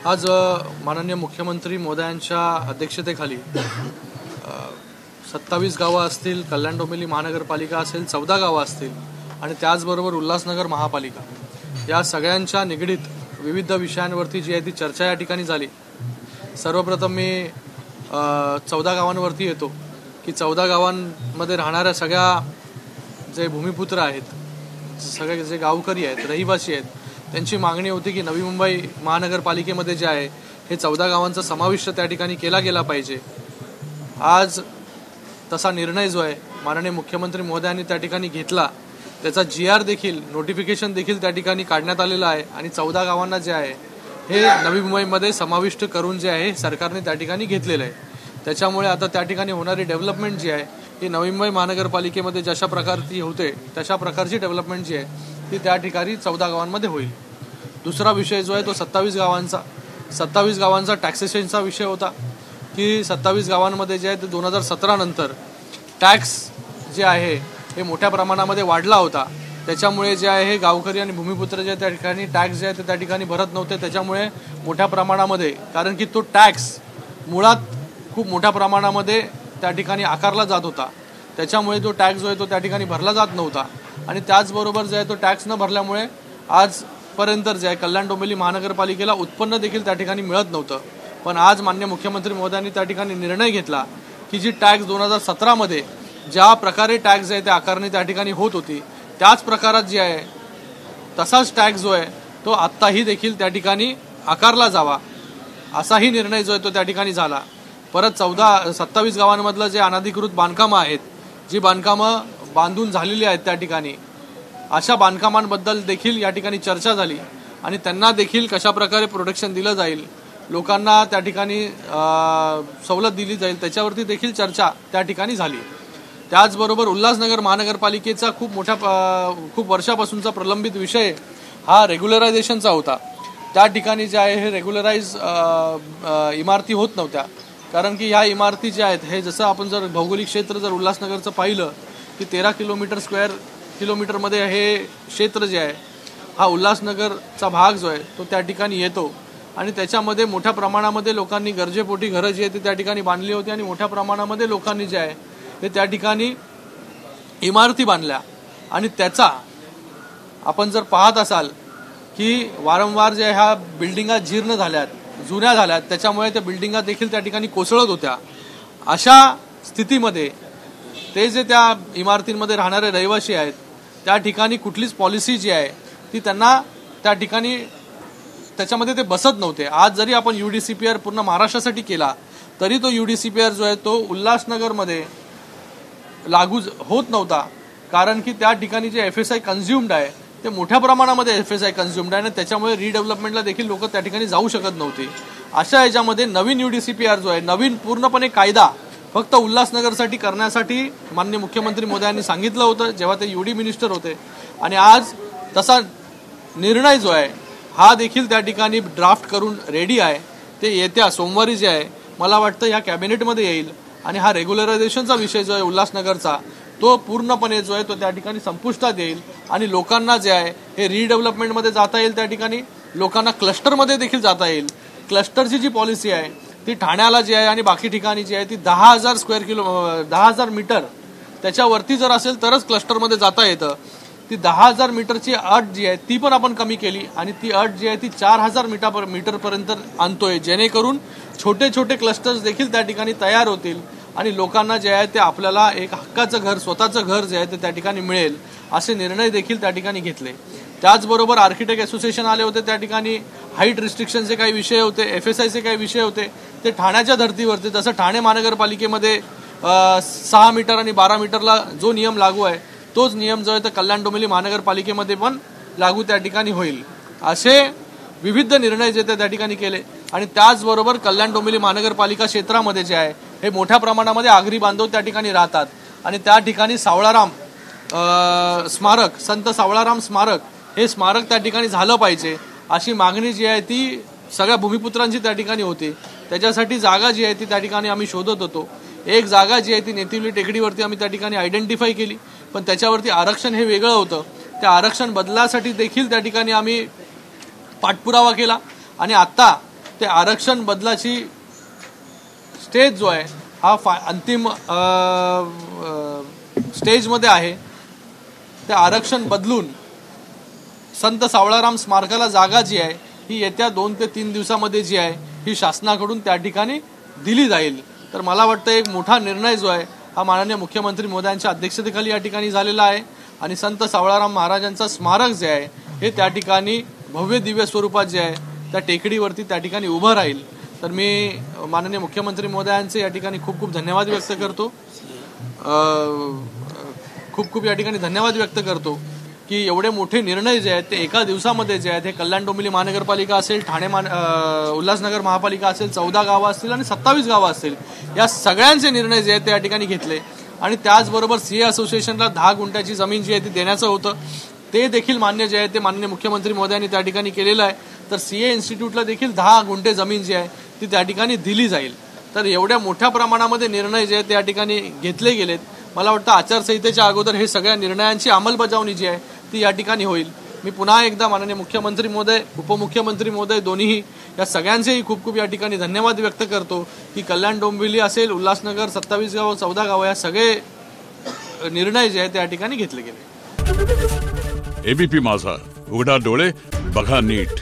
आज माननीय मुख्यमंत्री महोदयांच्या अध्यक्षतेखाली 27 गावं असतील, कल्याण डोंबिवली महानगरपालिका असेल, 14 गावं असतील आणि त्याचबरोबर उल्हासनगर महापालिका या सगळ्यांच्या निगडीत विविध विषयांवरती जी आहे ती चर्चा या ठिकाणी झाली। सर्वप्रथम मी 14 गावांवरती येतो की 14 गावांमध्ये राहणाऱ्या सगळ्या जे भूमिपुत्र आहेत, सगळे जे गावकरी आहेत, रहिवासी आहेत, त्यांची मागणी होती की नवी मुंबई महानगरपालिकेमध्ये जे आहे हे 14 गावांचा समाविष्ट त्या ठिकाणी केला गेला पाहिजे। आज तसा निर्णय जो आहे माननीय मुख्यमंत्री महोदयांनी त्या ठिकाणी घेतला, त्याचा GR देखील नोटिफिकेशन देखील त्या ठिकाणी काढण्यात आलेला आहे आणि 14 गावांना जे आहे हे नवी मुंबईमध्ये समाविष्ट करून जे आहे सरकारने त्या ठिकाणी घेतलेलं आहे। त्याच्यामुळे आता त्या ठिकाणी होणारी डेव्हलपमेंट जी आहे ही नवी मुंबई महानगरपालिकेमध्ये जशा प्रकारची होते तशा प्रकारची डेव्हलपमेंट जी आहे ती त्या ठिकाणी 14 गावांमध्ये होईल। दुसरा विषय जो आहे तो 27 गावांचा टॅक्सेशनचा विषय होता की 27 गावांमध्ये जे आहे ते 2017 नंतर टॅक्स जे आहे हे मोठ्या प्रमाणामध्ये वाढला होता। त्याच्यामुळे जे आहे हे गावकरी आणि भूमिपुत्र जे त्या ठिकाणी टॅक्स जे आहे ते त्या ठिकाणी भरत नव्हते। त्याच्यामुळे मोठ्या प्रमाणामध्ये, कारण की तो टॅक्स मुळात खूप मोठ्या प्रमाणामध्ये त्या ठिकाणी आकारला जात होता, त्याच्यामुळे तो टॅक्स जो आहे तो त्या ठिकाणी भरला जात नव्हता आणि त्याचबरोबर जे आहे तो टॅक्स न भरल्यामुळे आजपर्यंत जे आहे कल्याण डोंबिवली महानगरपालिकेला उत्पन्न देखील त्या ठिकाणी मिळत नव्हतं। पण आज माननीय मुख्यमंत्री महोदयांनी त्या ठिकाणी निर्णय घेतला की जी टॅक्स 2017 मध्ये ज्या प्रकारे टॅक्स आहे ते आकारणी त्या ठिकाणी होत होती त्याच प्रकारात जे आहे तसाच टॅक्स जो आहे तो आत्ताही देखील त्या ठिकाणी आकारला जावा, असाही निर्णय जो आहे तो त्या ठिकाणी झाला। परत 27 गावांमधलं जे अनधिकृत बांधकामं आहेत, जी बांधकामं बांधून झालेली आहेत त्या ठिकाणी, अशा बांधकामांबद्दल देखील या ठिकाणी चर्चा झाली आणि त्यांना देखील कशा प्रकारे प्रोटेक्शन दिलं जाईल, लोकांना त्या ठिकाणी सवलत दिली जाईल, त्याच्यावरती देखील चर्चा त्या ठिकाणी झाली। त्याचबरोबर उल्हासनगर महानगरपालिकेचा खूप वर्षापासूनचा प्रलंबित विषय हा रेग्युलरायझेशनचा होता। त्या ठिकाणी जे आहे हे रेग्युलराइज इमारती होत नव्हत्या, कारण की ह्या इमारती ज्या आहेत हे जसं आपण जर भौगोलिक क्षेत्र जर उल्हासनगरचं पाहिलं की 13 स्क्वेअर किलोमीटरमध्ये हे क्षेत्र जे आहे हा उल्हासनगरचा भाग जो आहे तो त्या ठिकाणी येतो आणि त्याच्यामध्ये मोठ्या प्रमाणामध्ये लोकांनी गरजेपोटी घरं जी आहे ती त्या ठिकाणी बांधली होती आणि मोठ्या प्रमाणामध्ये लोकांनी जे आहे ते त्या ठिकाणी इमारती बांधल्या आणि त्याचा आपण जर पाहत असाल की वारंवार जे ह्या बिल्डिंगा जीर्ण झाल्यात, जुन्या झाल्यात, त्याच्यामुळे त्या बिल्डिंगा देखील त्या ठिकाणी कोसळत होत्या। अशा स्थितीमध्ये ते जे त्या इमारतींमध्ये राहणारे रहिवासी आहेत त्या ठिकाणी कुठलीच पॉलिसी जी आहे ती त्यांना त्या ठिकाणी त्याच्यामध्ये ते बसत नव्हते। आज जरी आपण UDCPR पूर्ण महाराष्ट्रासाठी केला तरी तो UDCPR जो आहे तो उल्हासनगरमध्ये लागू होत नव्हता, कारण की त्या ठिकाणी जे FSI कन्झ्युम्ड आहे ते मोठ्या प्रमाणामध्ये FSI कन्झ्युम्ड आहे आणि त्याच्यामुळे रिडेव्हलपमेंटला देखील लोक त्या ठिकाणी जाऊ शकत नव्हती। अशा याच्यामध्ये नवीन UDCPR जो आहे, नवीन पूर्णपणे कायदा फक्त उल्हासनगरसाठी करण्यासाठी माननीय मुख्यमंत्री महोदयांनी सांगितलं होतं जेव्हा ते UD मिनिस्टर होते आणि आज तसा निर्णय जो आहे हा देखील त्या ठिकाणी ड्राफ्ट करून रेडी आहे। ते येत्या सोमवारी जे आहे मला वाटतं या कॅबिनेटमध्ये येईल आणि हा रेग्युलरायझेशनचा विषय जो आहे उल्हासनगरचा तो पूर्णपणे जो आहे तो त्या ठिकाणी संपुष्टात येईल आणि लोकांना जे आहे हे रिडेव्हलपमेंटमध्ये जाता येईल, त्या ठिकाणी लोकांना क्लस्टरमध्ये देखील जाता येईल। क्लस्टरची जी पॉलिसी आहे ती ठाण्याला जी आहे आणि बाकी ठिकाणी जी आहे ती 10,000 मीटर त्याच्यावरती जर असेल तरच क्लस्टरमध्ये जाता येतं। ती 10,000 मीटरची अट जी आहे ती पण आपण कमी केली आणि ती अट जी आहे ती 4,000 मीटरपर्यंत आणतोय, जेणेकरून छोटे छोटे क्लस्टर्स देखील त्या ठिकाणी तयार होतील आणि लोकांना जे आहे ते आपल्याला एक हक्काचं घर, स्वतःचं घर जे आहे ते त्या ठिकाणी मिळेल, असे निर्णय देखील त्या ठिकाणी घेतले। त्याचबरोबर आर्किटेक्ट असोसिएशन आले होते, त्या ठिकाणी हाईट रिस्ट्रिक्शनचे काही विषय होते, FSIचे काही विषय होते, ते ठाण्याच्या धर्तीवरती जसं ठाणे महानगरपालिकेमध्ये 6 मीटर आणि 12 मीटरला जो नियम लागू आहे तोच नियम जो आहे तर कल्याण डोंबिवली महानगरपालिकेमध्ये पण लागू त्या ठिकाणी होईल, असे विविध निर्णय जे त्या ठिकाणी केले। आणि त्याचबरोबर कल्याण डोंबिवली महानगरपालिका क्षेत्रामध्ये जे आहे हे मोठ्या प्रमाणामध्ये आगरी बांधव त्या ठिकाणी राहतात आणि त्या ठिकाणी सावळाराम स्मारक, संत सावळाराम स्मारक हे स्मारक त्या ठिकाणी झालं पाहिजे, अशी मागणी जी आहे ती सगळ्या भूमिपुत्रांची त्या ठिकाणी होती। त्याच्यासाठी जागा जी आहे ती त्या ठिकाणी आम्ही शोधत होतो। एक जागा जी आहे ती नेतिवली टेकडीवरती आम्ही त्या ठिकाणी आयडेंटिफाय केली, पण त्याच्यावरती आरक्षण हे वेगळं होतं। त्या आरक्षण बदलासाठी देखील त्या ठिकाणी आम्ही पाठपुरावा केला आणि आता ते आरक्षण बदलाची स्टेज जो आहे हा अंतिम स्टेजमध्ये आहे। ते आरक्षण बदलून संत सावळाराम स्मारकाला जागा जी आहे ही येत्या 2 ते 3 दिवसामध्ये जी आहे ही शासनाकडून त्या ठिकाणी दिली जाईल। तर मला वाटतं एक मोठा निर्णय जो आहे हा माननीय मुख्यमंत्री महोदयांच्या अध्यक्षतेखाली या ठिकाणी झालेला आहे आणि संत सावळाराम महाराजांचं स्मारक जे आहे हे त्या ठिकाणी भव्य दिव्य स्वरूपात जे आहे त्या टेकडीवरती त्या ठिकाणी उभं राहील। तर मी माननीय मुख्यमंत्री महोदयांचे या ठिकाणी खूप खूप धन्यवाद व्यक्त करतो, खूप खूप या ठिकाणी धन्यवाद व्यक्त करतो की एवढे मोठे निर्णय जे आहेत ते एका दिवसामध्ये जे आहेत हे कल्याण डोंबिवली महानगरपालिका असेल, ठाणे उल्हासनगर महापालिका असेल, 14 गावं असतील आणि 27 गावं असतील, या सगळ्यांचे निर्णय जे आहेत ते या ठिकाणी घेतले आणि त्याचबरोबर सीए असोसिएशनला 10 गुंठ्याची जमीन जी आहे ती देण्याचं होतं ते देखील मान्य जे आहे ते माननीय मुख्यमंत्री महोदयांनी त्या ठिकाणी केलेलं आहे। तर सीए इन्स्टिट्यूटला देखील 10 गुंठे जमीन जी आहे ती त्या ठिकाणी दिली जाईल। तर एवढ्या मोठ्या प्रमाणामध्ये निर्णय जे आहेत त्या ठिकाणी घेतले गेलेत। मला वाटतं आचारसंहितेच्या अगोदर हे सगळ्या निर्णयांची अंमलबजावणी जी आहे ती या ठिकाणी होईल। मी पुन्हा एकदा माननीय मुख्यमंत्री महोदय, उपमुख्यमंत्री महोदय दोन्हीही या सगळ्यांचेही खूप खूप या ठिकाणी धन्यवाद व्यक्त करतो की कल्याण डोंबिवली असेल, उल्हासनगर, 27 गावं, 14 गावं या सगळे निर्णय जे आहेत त्या ठिकाणी घेतले गेले। एबीपी माझा, उघडा डोळे बघा नीट।